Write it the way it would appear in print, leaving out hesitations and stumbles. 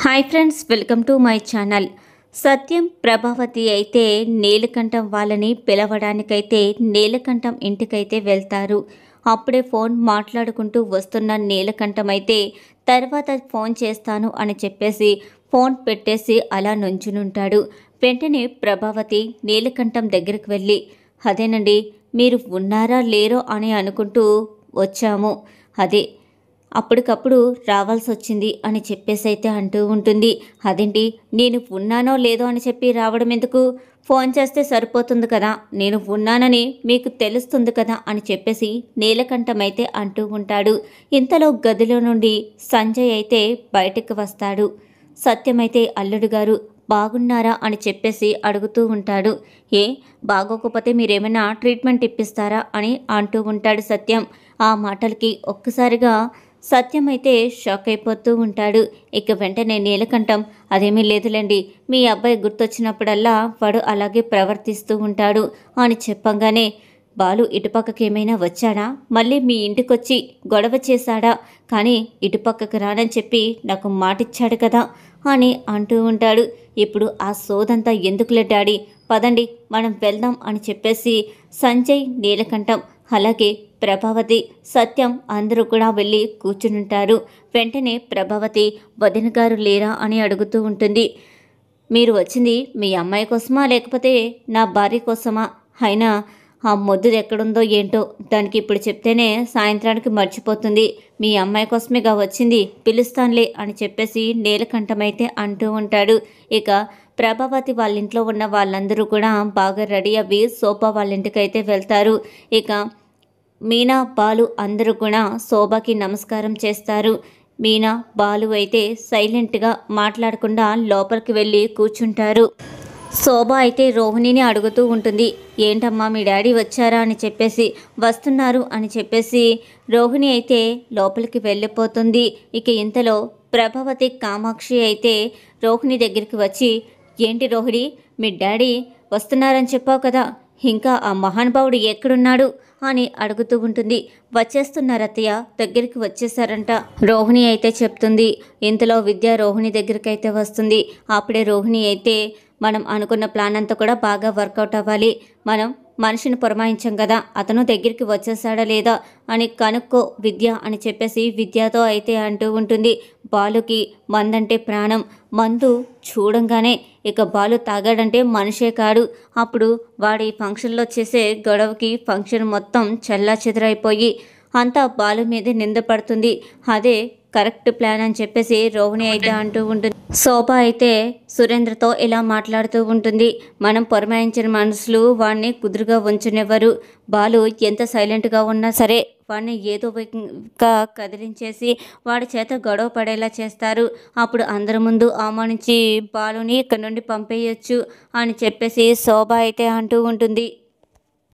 Hi friends, welcome to my channel. Satyam Prabhavati అయితే నీలకంఠం వాళ్ళని పిలవడానికైతే నీలకంఠం ఇంటికైతే వెళ్తారు. అప్పుడే ఫోన్ మాట్లాడుకుంటూ వస్తున్న నీలకంఠం అయితే తర్వాత ఫోన్ చేస్తాను అని చెప్పేసి ఫోన్ పెట్టేసి అలా నుంచునుంటాడు. వెంటనే ప్రభావతి నీలకంఠం దగ్గరికి వెళ్ళి, అదేనండి, మీరు ఉన్నారా లేరో అని అనుకుంటూ వచ్చాము, అదే అప్పటికప్పుడు రావాల్సి వచ్చింది అని చెప్పేసి అయితే అంటూ ఉంటుంది. అదేంటి, నేను ఉన్నానో లేదో అని చెప్పి రావడం ఎందుకు? ఫోన్ చేస్తే సరిపోతుంది కదా, నేను ఉన్నానని మీకు తెలుస్తుంది కదా అని చెప్పేసి నీలకంఠం అయితే అంటూ ఉంటాడు. ఇంతలో గదిలో నుండి సంజయ్ అయితే బయటకు వస్తాడు. సత్యమైతే అల్లుడు గారు బాగున్నారా అని చెప్పేసి అడుగుతూ ఉంటాడు. ఏ బాగోకపోతే మీరేమైనా ట్రీట్మెంట్ ఇప్పిస్తారా అని అంటూ ఉంటాడు సత్యం. ఆ మాటలకి ఒక్కసారిగా సత్యం అయితే షాక్ అయిపోతూ ఉంటాడు. ఇక వెంటనే నీలకంఠం, అదేమీ లేదులేండి, మీ అబ్బాయి గుర్తొచ్చినప్పుడల్లా వాడు అలాగే ప్రవర్తిస్తూ ఉంటాడు అని చెప్పంగానే, బాలు ఇటుపక్కకి ఏమైనా వచ్చాడా, మళ్ళీ మీ ఇంటికొచ్చి గొడవ చేశాడా, కానీ ఇటుపక్కకు రానని చెప్పి నాకు మాటిచ్చాడు కదా అని అంటూ ఉంటాడు. ఇప్పుడు ఆ సోదంతా ఎందుకులే డాడీ, పదండి మనం వెళ్దాం అని చెప్పేసి సంజయ్, నీలకంఠం అలాగే ప్రభావతి, సత్యం అందరూ కూడా వెళ్ళి కూర్చునుంటారు. వెంటనే ప్రభావతి, వదిన గారు లేరా అని అడుగుతూ ఉంటుంది. మీరు వచ్చింది మీ అమ్మాయి కోసమా లేకపోతే నా భార్య కోసమా? అయినా ఆ మొద్దుది ఎక్కడుందో ఏంటో, దానికి ఇప్పుడు చెప్తేనే సాయంత్రానికి మర్చిపోతుంది. మీ అమ్మాయి కోసమేగా వచ్చింది, పిలుస్తానులే అని చెప్పేసి నీలకంఠమైతే అంటూ ఉంటాడు. ఇక ప్రభావతి వాళ్ళ ఇంట్లో ఉన్న వాళ్ళందరూ కూడా బాగా రెడీ అవ్వి సోఫా వాళ్ళ ఇంటికైతే వెళ్తారు. ఇక మీనా, బాలు అందరూ కూడా శోభకి నమస్కారం చేస్తారు. మీనా, బాలు అయితే సైలెంట్గా మాట్లాడకుండా లోపలికి వెళ్ళి కూర్చుంటారు. శోభ అయితే రోహిణిని అడుగుతూ ఉంటుంది, ఏంటమ్మా మీ డాడీ వచ్చారా అని చెప్పేసి. వస్తున్నారు అని చెప్పేసి రోహిణి అయితే లోపలికి వెళ్ళిపోతుంది. ఇక ఇంతలో ప్రభావతి, కామాక్షి అయితే రోహిణి దగ్గరికి వచ్చి, ఏంటి రోహిణి, మీ డాడీ వస్తున్నారని చెప్పావు కదా, ఇంకా ఆ మహానుభావుడు ఎక్కడున్నాడు అని అడుగుతూ ఉంటుంది. వచ్చేస్తున్నారత్తయ్య, దగ్గరికి వచ్చేసారంట రోహిణి అయితే చెప్తుంది. ఇంతలో విద్య రోహిణి దగ్గరికి అయితే వస్తుంది. అప్పుడే రోహిణి అయితే, మనం అనుకున్న ప్లాన్ అంతా కూడా బాగా వర్కౌట్ అవ్వాలి, మనం మనిషిని పురమాయించాం కదా, అతను దగ్గరికి వచ్చేసాడా లేదా అని కనుక్కో విద్య అని చెప్పేసి విద్యతో అయితే అంటూ ఉంటుంది. బాలుకి మందంటే ప్రాణం, మందు చూడంగానే ఇక బాలు తాగాడంటే మనిషే కాడు. అప్పుడు వాడి ఫంక్షన్లో చేసే గొడవకి ఫంక్షన్ మొత్తం చెల్లాచెదరైపోయి అంతా బాలు మీదే నింద పడుతుంది. అదే కరెక్ట్ ప్లాన్ అని చెప్పేసి రోహిణి అయితే అంటూ ఉంటుంది. శోభ అయితే సురేంద్రతో ఇలా మాట్లాడుతూ ఉంటుంది, మనం పురమాయించిన మనుషులు వాడిని కుదురుగా ఉంచనివ్వరు, బాలు ఎంత సైలెంట్గా ఉన్నా సరే వాడిని ఏదో కదిలించేసి వాడి చేత గొడవ పడేలా చేస్తారు, అప్పుడు అందరి ముందు అవమానించి బాలుని ఇక్కడ నుండి పంపేయచ్చు అని చెప్పేసి శోభ అయితే అంటూ ఉంటుంది.